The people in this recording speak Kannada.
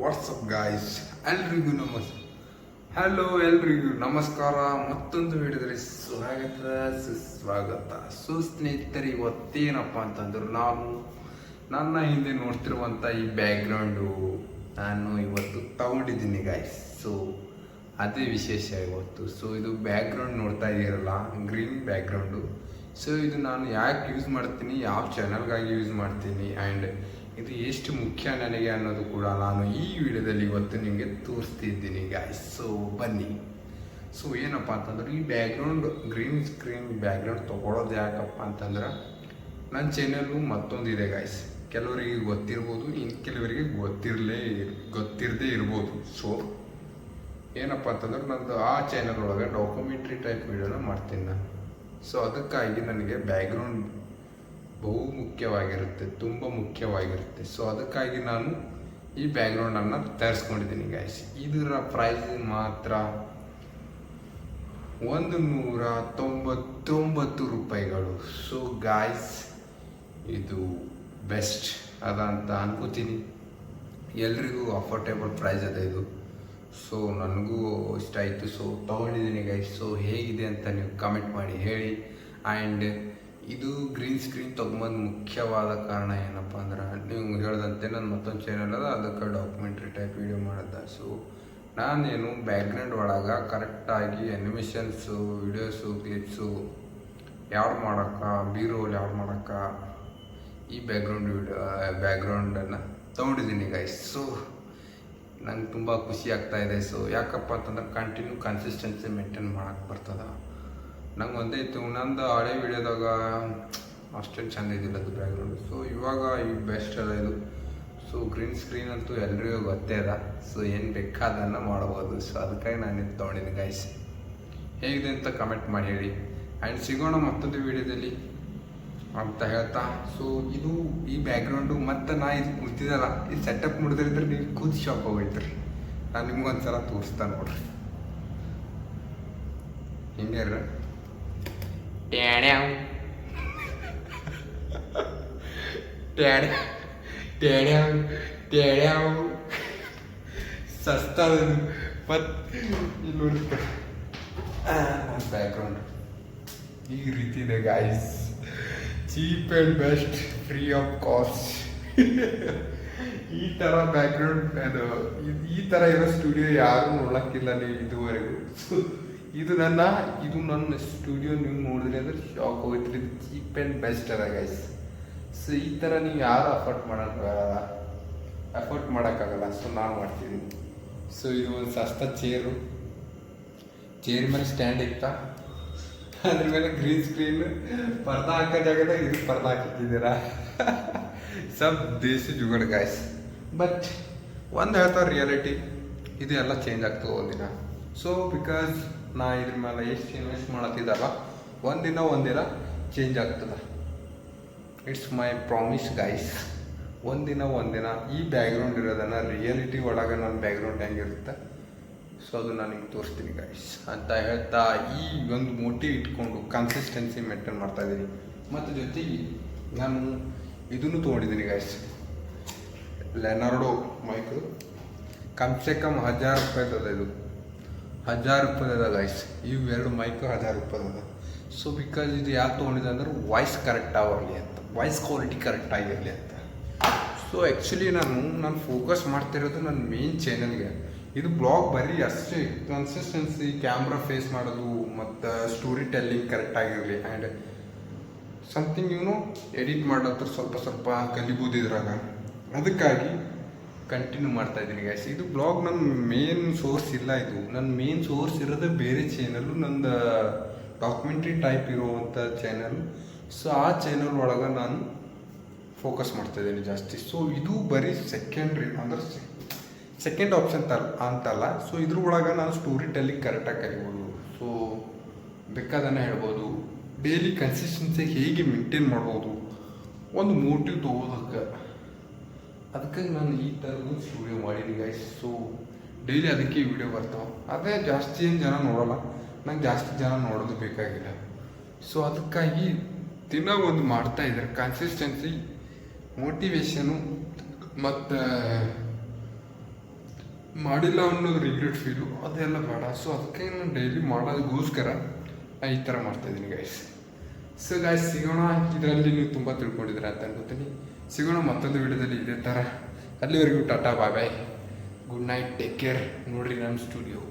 ವಾಟ್ಸಪ್ ಗಾಯ್ಸ್ ಎಲ್ರಿಗೂ ಎಲ್ರಿಗೂ ನಮಸ್ಕಾರ. ಮತ್ತೊಂದು ವಿಡಿಯೋದಲ್ಲಿ ಸುಸ್ವಾಗತ. ಸ್ನೇಹಿತರೆ, ಇವತ್ತೇನಪ್ಪ ಅಂತಂದ್ರೆ ನನ್ನ ಹಿಂದೆ ನೋಡ್ತಿರುವಂಥ ಈ ಬ್ಯಾಕ್ಗ್ರೌಂಡು ನಾನು ಇವತ್ತು ತಗೊಂಡಿದ್ದೀನಿ ಗಾಯ್ಸ್. ಸೊ ಅದೇ ವಿಶೇಷ ಇವತ್ತು. ಸೊ ಇದು ಬ್ಯಾಕ್ಗ್ರೌಂಡ್ ನೋಡ್ತಾ ಇದ್ದೀರಲ್ಲ, ಗ್ರೀನ್ ಬ್ಯಾಕ್ಗ್ರೌಂಡು. ಸೊ ಇದು ನಾನು ಯಾಕೆ ಯೂಸ್ ಮಾಡ್ತೀನಿ, ಯಾವ ಚಾನಲ್ಗಾಗಿ ಯೂಸ್ ಮಾಡ್ತೀನಿ, ಆ್ಯಂಡ್ ಇದು ಎಷ್ಟು ಮುಖ್ಯ ನನಗೆ ಅನ್ನೋದು ಕೂಡ ನಾನು ಈ ವಿಡಿಯೋದಲ್ಲಿ ಇವತ್ತು ನಿಮಗೆ ತೋರಿಸ್ತಿದ್ದೀನಿ ಗಾಯ್ಸ್. ಸೊ ಬನ್ನಿ. ಸೊ ಏನಪ್ಪ ಅಂತಂದ್ರೆ, ಈ ಬ್ಯಾಕ್ಗ್ರೌಂಡ್ ಗ್ರೀನ್ ಸ್ಕ್ರೀನ್ ಬ್ಯಾಕ್ಗ್ರೌಂಡ್ ತೊಗೊಳೋದು ಯಾಕಪ್ಪ ಅಂತಂದ್ರೆ, ನನ್ನ ಚಾನಲ್ಲು ಮತ್ತೊಂದಿದೆ ಗಾಯ್ಸ್. ಕೆಲವರಿಗೆ ಗೊತ್ತಿರ್ಬೋದು, ಇನ್ನು ಕೆಲವರಿಗೆ ಗೊತ್ತಿರದೇ ಇರ್ಬೋದು. ಸೊ ಏನಪ್ಪ ಅಂತಂದ್ರೆ, ನಂದು ಆ ಚಾನಲ್ ಒಳಗೆ ಡಾಕ್ಯುಮೆಂಟ್ರಿ ಟೈಪ್ ವಿಡಿಯೋನ ಮಾಡ್ತೀನಿ ನಾನು. ಸೊ ಅದಕ್ಕಾಗಿ ನನಗೆ ಬ್ಯಾಕ್ಗ್ರೌಂಡ್ ಬಹು ಮುಖ್ಯವಾಗಿರುತ್ತೆ, ತುಂಬ ಮುಖ್ಯವಾಗಿರುತ್ತೆ. ಸೊ ಅದಕ್ಕಾಗಿ ನಾನು ಈ ಬ್ಯಾಕ್ಗ್ರೌಂಡನ್ನು ತರಿಸ್ಕೊಂಡಿದ್ದೀನಿ ಗಾಯ್ಸ್. ಇದರ ಪ್ರೈಸ್ ಮಾತ್ರ 199 ರೂಪಾಯಿಗಳು. ಸೊ ಗಾಯ್ಸ್, ಇದು ಬೆಸ್ಟ್ ಅದ ಅಂತ ಅನ್ಕೋತೀನಿ. ಎಲ್ರಿಗೂ ಅಫೋರ್ಡೇಬಲ್ ಪ್ರೈಸ್ ಅದ ಇದು. ಸೊ ನನಗೂ ಇಷ್ಟ ಆಯಿತು. ಸೊ ತೊಗೊಂಡಿದ್ದೀನಿ ಗೈಸ್. ಸೊ ಹೇಗಿದೆ ಅಂತ ನೀವು ಕಮೆಂಟ್ ಮಾಡಿ ಹೇಳಿ. ಆ್ಯಂಡ್ ಇದು ಗ್ರೀನ್ ಸ್ಕ್ರೀನ್ ತೊಗೊಂಬಂದು ಮುಖ್ಯವಾದ ಕಾರಣ ಏನಪ್ಪ ಅಂದ್ರೆ, ನೀವು ಹೇಳ್ದಂತೆ ನನ್ನ ಮತ್ತೊಂದು ಚಾನಲ್ ಅದ, ಅದಕ್ಕೆ ಡಾಕ್ಯುಮೆಂಟ್ರಿ ಟೈಪ್ ವಿಡಿಯೋ ಮಾಡಿದ್ದೆ. ಸೊ ನಾನೇನು ಬ್ಯಾಕ್ಗ್ರೌಂಡ್ ಒಳಗೆ ಕರೆಕ್ಟಾಗಿ ಅನಿಮೇಷನ್ಸು, ವಿಡಿಯೋಸು, ಕ್ಲಿಪ್ಸು ಯಾವ್ದು ಮಾಡೋಕ್ಕೆ, ಬಿ ರೋಲ್ ಯಾವ್ದು ಮಾಡೋಕ್ಕೆ ಈ ಬ್ಯಾಕ್ಗ್ರೌಂಡನ್ನು ತೊಗೊಂಡಿದ್ದೀನಿ ಗೈಸ್. ಸೊ ನಂಗೆ ತುಂಬ ಖುಷಿ ಆಗ್ತಾಯಿದೆ. ಸೊ ಯಾಕಪ್ಪ ಅಂತಂದ್ರೆ, ಕಂಟಿನ್ಯೂ ಕನ್ಸಿಸ್ಟೆನ್ಸಿ ಮೇಂಟೈನ್ ಮಾಡೋಕ್ಕೆ ಬರ್ತದೆ. ನಂಗೆ ಒಂದೇ ಇತ್ತು, ನಂದು ಹಳೆ ವಿಡಿಯೋದಾಗ ಅಷ್ಟೇನು ಚೆಂದ ಇದ್ದಿಲ್ಲ ಅದು ಬ್ಯಾಕ್ಗ್ರೌಂಡು. ಸೊ ಇವಾಗ ಈ ಬೆಸ್ಟ್ ಅದ ಇದು. ಸೊ ಗ್ರೀನ್ ಸ್ಕ್ರೀನ್ ಅಂತೂ ಎಲ್ರಿಗೂ ಗೊತ್ತೇ ಅದ. ಸೊ ಏನು ಬೇಕಾದನ್ನು ಮಾಡ್ಬೋದು. ಸೊ ಅದಕ್ಕಾಗಿ ನಾನು ಇದು ತೊಗೊಂಡಿದ್ದೀನಿ ಗೈಸ್. ಹೇಗಿದೆ ಅಂತ ಕಮೆಂಟ್ ಮಾಡಿ ಹೇಳಿ. ಆ್ಯಂಡ್ ಸಿಗೋಣ ಮತ್ತೊಂದು ವಿಡಿಯೋದಲ್ಲಿ ಅಂತ ಹೇಳ್ತಾ. ಸೊ ಇದು ಈ ಬ್ಯಾಕ್ಗ್ರೌಂಡು ಮತ್ತು ನಾ ಇದು ಕುಂತಿದ್ದಲ್ಲ, ಇದು ಸೆಟಪ್ ನೋಡಿದ್ರೆ ನೀವು ಕೂತ್ ಶಾಕ್ ಹೋಗೈತ್ರಿ. ನಾನು ನಿಮ್ಗೊಂದ್ಸಲ ತೋರಿಸ್ತಾ ನೋಡ್ರಿ. ಹಿಂಗೆ ಸಸ್ತಾ ಮತ್ತು ಇಲ್ಲಿ ನೋಡಿ ಬ್ಯಾಕ್ಗ್ರೌಂಡ್ ಈ ರೀತಿ ಇದೆ guys. Cheap and best, free of cost. ಈ ಥರ ಬ್ಯಾಕ್ಗ್ರೌಂಡ್ ಅದು ಈ ಥರ ಇರೋ ಸ್ಟುಡಿಯೋ ಯಾರೂ ನೋಡೋಕ್ಕಿಲ್ಲ ನೀವು ಇದುವರೆಗೂ. ಇದು ನನ್ನ ಸ್ಟುಡಿಯೋ ನೀವು ನೋಡಿದ್ರಿ ಅಂದ್ರೆ ಶಾಕ್ ಹೋಗ್ತೀರಿ. ಇದು ಚೀಪ್ ಆ್ಯಂಡ್ ಬೆಸ್ಟ್ ಅದ ಗೈಸ್. ಸೊ ಈ ಥರ ನೀವು ಯಾರು ಅಫೋರ್ಡ್ ಮಾಡೋಕ್ಕಾಗಲ್ಲ. ಸೊ ನಾನು ಮಾಡ್ತೀನಿ. ಸೊ ಇದು ಒಂದು ಸಸ್ತ ಚೇರ್ ಮೇಲೆ ಸ್ಟ್ಯಾಂಡ್ ಇತ್ತಾ, ಅದ್ರ ಮೇಲೆ ಗ್ರೀನ್ ಸ್ಕ್ರೀನ್, ಪರ್ದಾ ಹಾಕೋ ಜಾಗದಾಗ ಇದು ಪರ್ದಾ ಹಾಕಿದ್ದೀರಾ. ಸಬ್ ದೇಸಿ ಜುಗಡ್ ಗಾಯ್ಸ್. ಬಟ್ ಒಂದು ಹೇಳ್ತಾರೆ ರಿಯಾಲಿಟಿ, ಇದು ಎಲ್ಲ ಚೇಂಜ್ ಆಗ್ತದೆ ಒಂದಿನ. ಸೊ ಬಿಕಾಸ್ ನಾ ಇದ್ರ ಮೇಲೆ ಎಷ್ಟು ಇನ್ವೆಸ್ಟ್ ಮಾಡತ್ತಿದ್ದಲ್ಲ, ಒಂದಿನ ಚೇಂಜ್ ಆಗ್ತದೆ. It's my promise guys. ಒಂದಿನ ಈ ಬ್ಯಾಕ್ಗ್ರೌಂಡ್ ಇರೋದನ್ನು ರಿಯಾಲಿಟಿ ಒಳಗೆ ನನ್ನ ಬ್ಯಾಕ್ಗ್ರೌಂಡ್ ಹೆಂಗಿರುತ್ತೆ, ಸೊ ಅದು ನಾನು ನಿಮ್ಗೆ ತೋರಿಸ್ತೀನಿ ಗಾಯ್ಸ್ ಅಂತ ಹೇಳ್ತಾ, ಈ ಒಂದು ಮೋಟಿವ್ ಇಟ್ಕೊಂಡು ಕನ್ಸಿಸ್ಟೆನ್ಸಿ ಮೇಂಟೈನ್ ಮಾಡ್ತಾಯಿದ್ದೀನಿ. ಮತ್ತು ಜೊತೆಗೆ ನಾನು ಇದನ್ನು ತೊಗೊಂಡಿದ್ದೀನಿ ಗಾಯ್ಸ್, ಲೆನಾರ್ಡೋ ಮೈಕು. ಕಮ್ಸೆ ಕಮ್ 1000 ರೂಪಾಯಿದದ ಇದು. 1000 ರೂಪಾಯಿದ ಗಾಯ್ಸ್. ಇವು 2 ಮೈಕು 1000 ರೂಪಾಯಿದ. ಸೊ ಬಿಕಾಸ್ ಇದು ಯಾಕೆ ತೊಗೊಂಡಿದ್ದೆ ಅಂದ್ರೆ, ವಾಯ್ಸ್ ಕರೆಕ್ಟ್ ಆಗಿರಲಿ ಅಂತ, ವಾಯ್ಸ್ ಕ್ವಾಲಿಟಿ ಕರೆಕ್ಟ್ ಆಗಿರಲಿ ಅಂತ. ಸೊ ಆ್ಯಕ್ಚುಲಿ ನಾನು ಫೋಕಸ್ ಮಾಡ್ತಿರೋದು ನನ್ನ ಮೇನ್ ಚಾನಲ್ಗೆ. ಇದು ಬ್ಲಾಗ್ ಬರೀ ಅಷ್ಟೇ ಕನ್ಸಿಸ್ಟೆನ್ಸಿ, ಕ್ಯಾಮ್ರಾ ಫೇಸ್ ಮಾಡೋದು ಮತ್ತು ಸ್ಟೋರಿ ಟೆಲ್ಲಿಂಗ್ ಕರೆಕ್ಟ್ ಆಗಿರಲಿ. ಆ್ಯಂಡ್ ಸಮಥಿಂಗ್ ಎಡಿಟ್ ಮಾಡೋದ್ರ ಸ್ವಲ್ಪ ಕಲಿಬೋದು ಇದ್ರಾಗ. ಅದಕ್ಕಾಗಿ ಕಂಟಿನ್ಯೂ ಮಾಡ್ತಾಯಿದ್ದೀನಿ ಗೈಸ್. ಇದು ಬ್ಲಾಗ್ ನನ್ನ ಮೇನ್ ಸೋರ್ಸ್ ಇಲ್ಲ. ಇದು ನನ್ನ ಮೇನ್ ಸೋರ್ಸ್ ಇರೋದೇ ಬೇರೆ ಚಾನಲ್ಲು, ನಂದು ಡಾಕ್ಯುಮೆಂಟ್ರಿ ಟೈಪ್ ಇರುವಂಥ ಚಾನಲ್. ಸೊ ಆ ಚಾನಲ್ ಒಳಗೆ ನಾನು ಫೋಕಸ್ ಮಾಡ್ತಾಯಿದ್ದೀನಿ ಜಾಸ್ತಿ. ಸೊ ಇದು ಬರೀ ಸೆಕೆಂಡ್ರಿ ಅಂದ್ರೆ ಸೆಕೆಂಡ್ ಆಪ್ಷನ್ ಅಂತಲ್ಲ. ಸೊ ಇದ್ರ ಒಳಗೆ ನಾನು ಸ್ಟೋರಿ ಟೆಲ್ಲಿಂಗ್ ಕರೆಕ್ಟಾಗಿ ಕಲಿಬೋದು. ಸೊ ಬೇಕಾದನ್ನು ಹೇಳ್ಬೋದು. ಡೈಲಿ ಕನ್ಸಿಸ್ಟೆನ್ಸಿ ಹೇಗೆ ಮೇಂಟೈನ್ ಮಾಡ್ಬೋದು, ಒಂದು ಮೋಟಿವ್ ತೊಗೋದಕ್ಕೆ. ಅದಕ್ಕಾಗಿ ನಾನು ಈ ಥರದ್ದು ಸ್ಟುಡಿಯೋ ಮಾಡೀನಿ ಗೈಸ್. ಸೊ ಡೈಲಿ ಅದಕ್ಕೆ ವಿಡಿಯೋ ಬರ್ತಾವೆ. ಅದೇ ಜಾಸ್ತಿ ಏನು ಜನ ನೋಡೋಲ್ಲ, ನಂಗೆ ಜಾಸ್ತಿ ಜನ ನೋಡೋದು ಬೇಕಾಗಿಲ್ಲ. ಸೊ ಅದಕ್ಕಾಗಿ ದಿನ ಒಂದು ಮಾಡ್ತಾಯಿದ್ದಾರೆ. ಕನ್ಸಿಸ್ಟೆನ್ಸಿ, ಮೋಟಿವೇಶನು ಮತ್ತು ಮಾಡಿಲ್ಲ ಅನ್ನೋದು ರಿಗ್ರೆಟ್ ಫೀಲು ಅದೆಲ್ಲ ಬೇಡ. ಸೊ ಅದಕ್ಕೆ ನಾನು ಡೈಲಿ ಮಾಡೋದಕ್ಕೋಸ್ಕರ ನಾನು ಈ ಥರ ಮಾಡ್ತಾಯಿದ್ದೀನಿ ಗೈಸ್. ಸೊ ಗೈಸ್ ಸಿಗೋಣ, ಇದರಲ್ಲಿ ನೀವು ತುಂಬ ತಿಳ್ಕೊಂಡಿದ್ದೀರಾ ಅಂತ ಅನ್ಕೋತೀನಿ. ಸಿಗೋಣ ಮತ್ತೊಂದು ವಿಡಿಯೋದಲ್ಲಿ ಇದೇ ಥರ. ಅಲ್ಲಿವರೆಗೂ ಟಾಟಾ ಬಾಯ್ ಬಾಯ್, ಗುಡ್ ನೈಟ್, ಟೇಕ್ ಕೇರ್. ನೋಡಿರಿ ನಮ್ಮ ಸ್ಟುಡಿಯೋ.